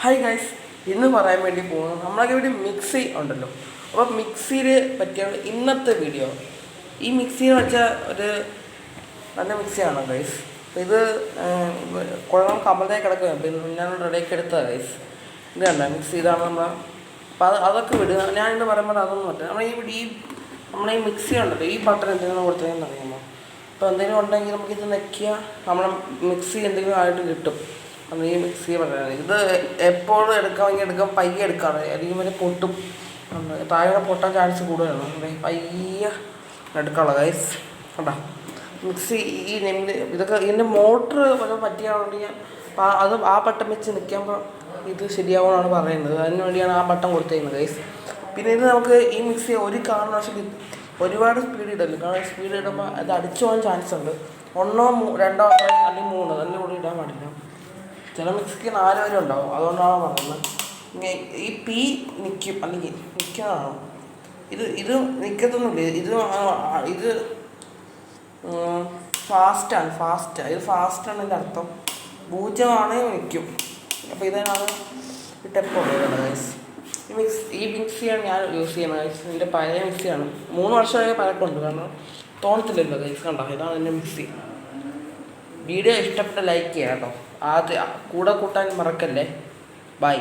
Hi guys, ഇന്ന് പറയാൻ വേണ്ടി പോകുന്നത് നമ്മളൊക്കെ ഇവിടെ മിക്സി ഉണ്ടല്ലോ. അപ്പോൾ മിക്സിയിൽ പറ്റിയാണ് ഇന്നത്തെ വീഡിയോ. ഈ മിക്സി എന്ന് വെച്ചാൽ ഒരു നല്ല മിക്സിയാണ് ഗൈസ്. അപ്പോൾ ഇത് കുഴപ്പം കമ്പലത്തേക്ക് കിടക്കുക. പിന്നെ ഞാൻ റെഡിയാക്കി എടുത്തതാണ് ഗൈസ്. ഇത് കണ്ട മിക്സി ഇതാണ് നമ്മളെ. അപ്പോൾ അതൊക്കെ വിടുക. ഞാൻ ഇന്ന് പറയുമ്പോൾ അതൊന്നും പറ്റില്ല. നമ്മളെ ഈ മിക്സി ഉണ്ടല്ലോ, ഈ ബട്ടൺ എന്തെങ്കിലും കൊടുത്തതെന്ന് അറിയുമ്പോൾ അപ്പോൾ എന്തെങ്കിലും ഉണ്ടെങ്കിൽ നമുക്കിത് നെക്കിയാൽ നമ്മളെ മിക്സി എന്തെങ്കിലും ആയിട്ട് കിട്ടും. അത് ഈ മിക്സി പറയുന്നത് ഇത് എപ്പോഴും എടുക്കാം പയ്യെ എടുക്കാറ്, അല്ലെങ്കിൽ വരെ പൊട്ടും. താഴെ പൊട്ടാൻ ചാൻസ് കൂടുതലാണ്. പയ്യെ എടുക്കാനുള്ള ഗൈസ് കേട്ടോ. മിക്സി ഈ ഇതൊക്കെ ഇതിൻ്റെ മോട്ടർ പറ്റിയാണെങ്കിൽ അത് ആ ബട്ടൺ വെച്ച് നിൽക്കുമ്പോൾ ഇത് ശരിയാവുമെന്നാണ് പറയുന്നത്. അതിന് വേണ്ടിയാണ് ആ ബട്ടൺ കൊടുത്തേക്കുന്നത് ഗൈസ്. പിന്നെ ഇത് നമുക്ക് ഈ മിക്സി ഒരു കാരണവശാലും ഒരുപാട് സ്പീഡ് ഇടല്ലോ. കാരണം സ്പീഡ് ഇടുമ്പോൾ അത് അടിച്ചു പോകാൻ ചാൻസ് ഉണ്ട്. 1 2 അല്ലെങ്കിൽ 3 അതിൻ്റെ കൂടെ ഇടാൻ പാടില്ല. ചില മിക്സിക്ക് 4 വരെ ഉണ്ടാവും. അതുകൊണ്ടാണ് പറയുന്നത്. ഈ പി നിൽക്കും അല്ലെങ്കിൽ നിൽക്കുന്നതാണോ ഇത് നിൽക്കത്തൊന്നുമില്ല. ഇത് ഫാസ്റ്റാണ്. ഇത് ഫാസ്റ്റാണ് എൻ്റെ അർത്ഥം. 0 ആണെങ്കിൽ നിൽക്കും. അപ്പോൾ ഇതാണ് ടെപ്പോ ഗൈസ്. ഈ മിക്സിയാണ് ഞാൻ യൂസ് ചെയ്യുന്നത് ഗൈസ്. എൻ്റെ പഴയ മിക്സിയാണ്. 3 വർഷമായ പഴക്കമുണ്ട്. കാരണം തോന്നത്തില്ലല്ലോ ഗൈസ്. കണ്ടോ, ഇതാണ് എൻ്റെ മിക്സി. വീഡിയോ ഇഷ്ടപ്പെട്ട ലൈക്ക് ചെയ്യാം കേട്ടോ. കൂടെ കൂട്ടാൻ മറക്കല്ലേ. ബൈ.